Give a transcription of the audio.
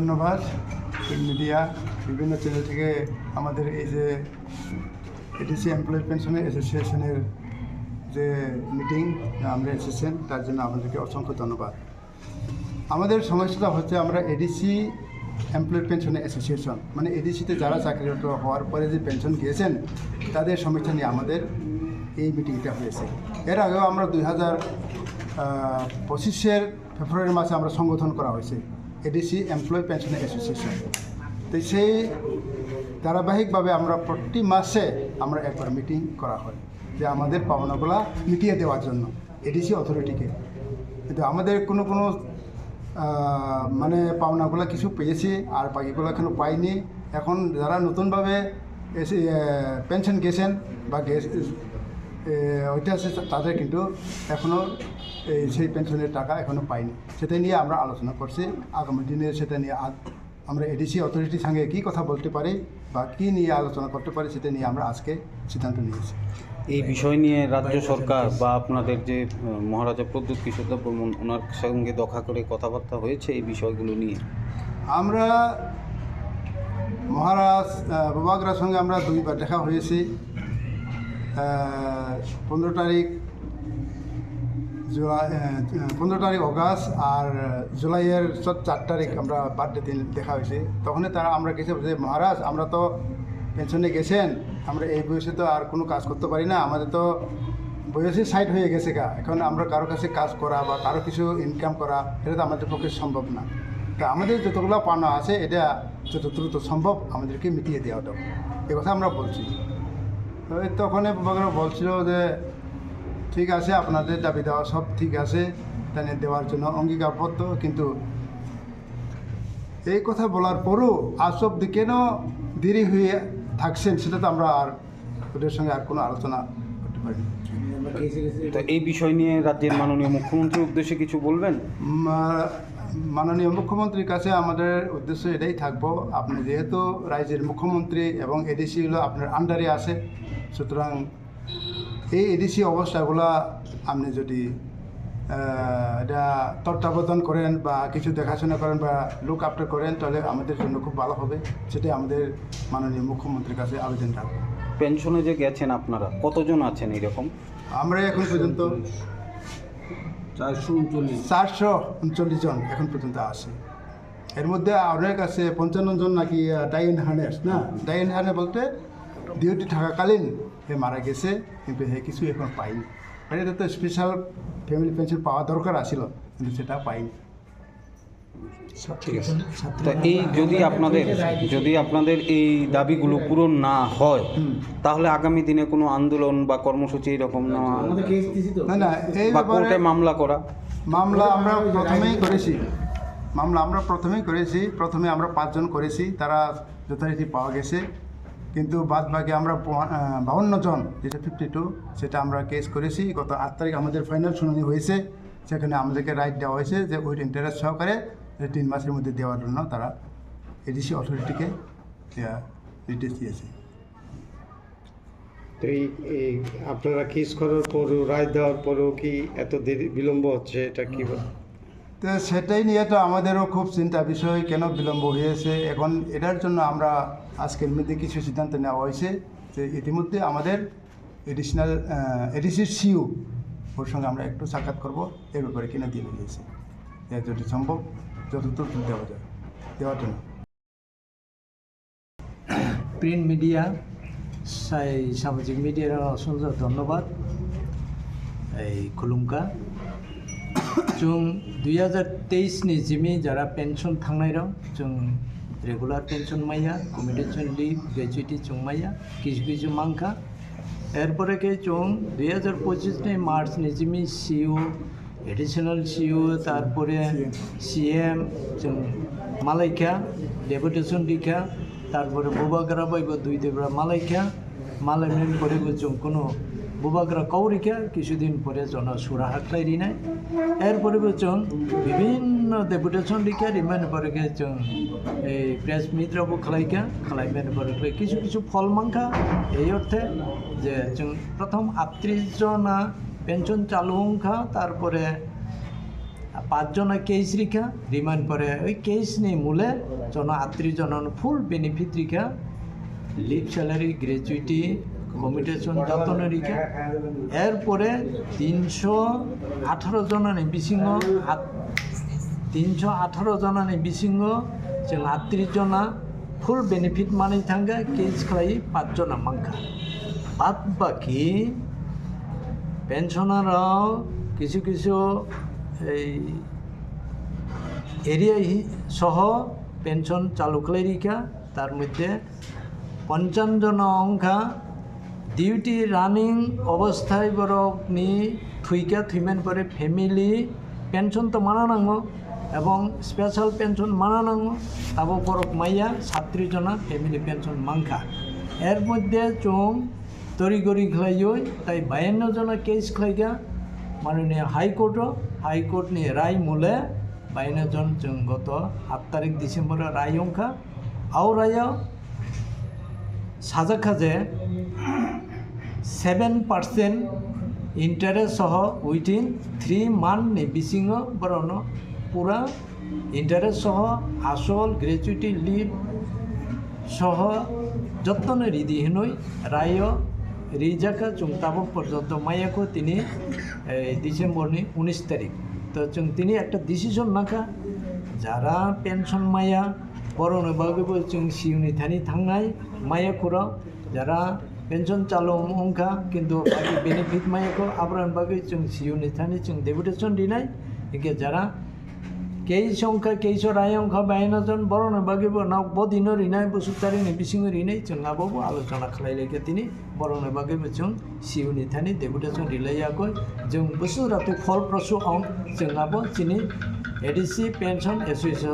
ধন্যবাদ মিডিয়া বিভিন্ন চ্যানেল থেকে আমাদের এই যে এডিসি এমপ্লয়ি পেনশন অ্যাসোসিয়েশনের যে মিটিং আমরা এসেছেন তার জন্য আমাদেরকে অসংখ্য ধন্যবাদ। আমাদের সমস্যাটা হচ্ছে আমরা এডিসি এমপ্লয়ি পেনশন অ্যাসোসিয়েশন মানে এডিসিতে যারা চাকরিরত হওয়ার পরে যে পেনশন গিয়েছেন তাদের সমস্যা নিয়ে আমাদের এই মিটিংটা হয়েছে। এর আগেও আমরা 2025 ফেব্রুয়ারি মাসে আমরা সংগঠন করা হয়েছে এডিসি এমপ্লয়ি পেনশন অ্যাসোসিয়েশন। তো সেই ধারাবাহিকভাবে আমরা প্রতি মাসে আমরা একবার মিটিং করা হয় যে আমাদের পাওনাগুলা মিটিয়ে দেওয়ার জন্য এডিসি অথরিটিকে। কিন্তু আমাদের কোনো মানে পাওনাগুলো কিছু পেয়েছি আর বাকিগুলো এখনও পাইনি। এখন যারা নতুনভাবে এসে পেনশন গেছেন বা ওইটা আছে তাদের কিন্তু এখনও সেই পেনশনের টাকা এখনও পাইনি। সেটা নিয়ে আমরা আলোচনা করছি। আগামী দিনে সেটা নিয়ে আমরা এডিসি অথরিটির সঙ্গে কী কথা বলতে পারি বা কী নিয়ে আলোচনা করতে পারি সেটা নিয়ে আমরা আজকে সিদ্ধান্ত নিয়েছি। এই বিষয় নিয়ে রাজ্য সরকার বা আপনাদের যে মহারাজা প্রদ্যুৎ কিশোর দেব বর্মন ওনার সঙ্গে দেখা করে কথাবার্তা হয়েছে এই বিষয়গুলো নিয়ে? আমরা মহারাজ বাবাগরার সঙ্গে আমরা 2বার দেখা হয়েছি। 15 তারিখ অগাস্ট আর জুলাইয়ের 4 তারিখ আমরা বার্থডে দিন দেখা হয়েছে। তখনই আমরা গেছি যে মহারাজ আমরা তো পেনশনে গেছেন, আমরা এই বয়সে তো আর কোনো কাজ করতে পারি না, আমাদের তো বয়সে সাইড হয়ে গেছে এখন আমরা কারো কাছে কাজ করা বা কারো কিছু ইনকাম করা এটা তো আমাদের পক্ষে সম্ভব না। তা আমাদের যতগুলো পাওনা আছে এটা যত দ্রুত সম্ভব আমাদেরকে মিটিয়ে দেওয়া হবে এ কথা আমরা বলছি। তখন বাবারা বলছিল যে ঠিক আছে আপনাদের দাবি দেওয়া সব ঠিক আছে, তাই দেওয়ার জন্য অঙ্গীকারবদ্ধ। কিন্তু এই কথা বলার পরও আজ অবধি কেন দেরি হয়ে থাকছেন সেটা তো আমরা আর ওদের সঙ্গে আর কোনো আলোচনা করতে পারি। তো এই বিষয় নিয়ে রাজ্যের মাননীয় মুখ্যমন্ত্রীর উদ্দেশ্যে কিছু বলবেন? মাননীয় মুখ্যমন্ত্রীর কাছে আমাদের উদ্দেশ্য এটাই থাকবো, আপনি যেহেতু রাজ্যের মুখ্যমন্ত্রী এবং এডিসি হলো আপনার আন্ডারে আছে, সুতরাং এই এডিসি অবস্থাগুলো আপনি যদি এটা তত্ত্বাবধান করেন বা কিছু দেখাশোনা করেন বা লুক আফটার করেন তাহলে আমাদের জন্য খুব ভালো হবে। সেটাই আমাদের মাননীয় মুখ্যমন্ত্রীর কাছে আবেদন রাখবো। পেনশনে যে গেছেন আপনারা কতজন আছেন এরকম? আমরা এখন পর্যন্ত 439 জন এখন পর্যন্ত আছে। এর মধ্যে অনেক আছে 55 জন নাকি ডাইন হার্নেস না, ডাইন হার্নে বলতে ডিউটি থাকাকালীন সে মারা গেছে কিন্তু সে কিছু এখন পাইনি। এটা তো স্পেশাল ফ্যামিলি পেনশন পাওয়া দরকার আছিল কিন্তু সেটা পাইনি। ঠিক আছে। তা এই যদি আপনাদের এই দাবিগুলো পূরণ না হয় তাহলে আগামী দিনে কোনো আন্দোলন বা কর্মসূচি এরকম না এই ব্যাপারে মামলা আমরা প্রথমেই করেছি। প্রথমে আমরা 5 জন করেছি, তারা যথারীতি পাওয়া গেছে। কিন্তু বাদ বাকি আমরা 52 জন যেটা 52 সেটা আমরা কেস করেছি। গত 8 তারিখ আমাদের ফাইনাল শুনানি হয়েছে, সেখানে আমাদেরকে রাইট দেওয়া হয়েছে যে উইথ ইন্টারেস্ট সহকারে 3 মাসের মধ্যে দেওয়ার জন্য তারা এডিসি অথরিটিকে নির্দেশ দিয়েছে। তো এই আপনারা কেস করার পরও রায় দেওয়ার পরেও কি এত দেরি বিলম্ব হচ্ছে, এটা কী? তো সেটাই নিয়ে তো আমাদেরও খুব চিন্তা বিষয়, কেন বিলম্ব হয়েছে। এখন এটার জন্য আমরা আজকের মধ্যে কিছু সিদ্ধান্ত নেওয়া হয়েছে যে ইতিমধ্যে আমাদের এডিসির সিইও ওর সঙ্গে আমরা একটু সাক্ষাৎ করবো, এর ব্যাপারে কিনে দিয়ে দিয়েছি যদি সম্ভব যতদূর দেওয়ার জন্য। প্রিন্ট মিডিয়া সামাজিক মিডিয়ার অসংখ্য ধন্যবাদ। এই खुलुमगा जों 2023 जिमी जरा पेंशन थांनाय जों रेगुलार पेंशन माइया कमिटेशन लिव ग्रेजुएटी जों माइया किछु मांखा एरपरे के जों 2025 मार्च जिमी सीओ एडिशनल सीओ तारपरे सीएम जों मालाइका डेपुटेशन दिखा तारपरे बुबाग्रा बाइबो 2 देब्रा मालाइका मालायमेन परेबो जों कोनो बुबाग्रा कौरिका किछुदिन परे जन सुराहाख्लाय दिनाय एरपरेबो जों विभिन्न डेपुटेशन दिखा रिमाइन परेके जों प्रेस मित्रबो खालायमेन परेके किछु फल मांखा এই অর্থে যে जों प्रथम 38 जना पेंशन चालू अंखा तारपरे 5জনা কেস রিখা রিমান্ড পরে ওই কেস নেই মূলে জন 38 জন ফুল বেনিফিট রিখা লিভ স্যালারি গ্র্যাচুইটি কমিটেশন যত্ন রিখা এরপরে 318 জনানি বিসিঙ্গ 318 জনানি বিসিঙ্গ जों 38 जना ফুল বেনিফিট মানি থাঙ্গা কেস খাই 5 जना মাংখা বাদ বাকি পেনশনাররাও কিছু কিছু এই এরিয়া সহ পেনশন চালু খাই রিখা তার মধ্যে 55 जना অংখা ডিউটি রানিং অবস্থায় বরকনি থুইকা থুইমেন পরে ফ্যামিলি পেনশন তো মানা নাঙ্গো এবং স্পেশাল পেনশন মানা নাঙ্গো তাবো বরক মাইয়া 37 जना ফ্যামিলি পেনশন মাংখা এর মধ্যে চোং তরিগরি খাইয় তাই 52 जना কেস খাইগা মাননীয় হাইকোর্ট নি রায় মূলে 52 জন जों গত 7 তারিখ ডিসেম্বর রায় অংখা আও রায় সাজা যে 7% ইন্টারেস্ট সহ উইথিন 3 মান্থ নি বিসিং বরণ পুরা ইন্টারেস্ট সহ আসল গ্র্যাচুইটি লিভ সহ যত্ন রিদি হেনই রায় রিজাকা जों তাবক পর্যন্ত মাইয়াকো তিনি ডিসেম্বরনি 19 তারিখ তো जों তিনি একটা ডিসিশন নাকা যারা পেনশন মাইয়া বরণ বাগেবো जों সিউনি থানি থাঙ্গাই মাইয়াকুরা যারা পেনশন চালু অংখা কিন্তু বাকি বেনিফিট মাইয়াকো আবরান বাকি जों সিউনি থানি जों ডেপুটেশন দিনাই একে যারা কেই সংখ্যা কেইশ রায় অংখা 52 জন বরণ বাগেবো নাও বদিন রিনাই বসুতারি নি বিসিং রিনাই जों আবাবো আলোচনা খালাইলেকে তিনি বরণ বাগেবো जों সিউনি থানি ডেপুটেশন রিলাইয়াকো जों বসুরাতে ফলপ্রসূ অং जों আবো চিনি এডিসি পেনশন এসোসিয়েশন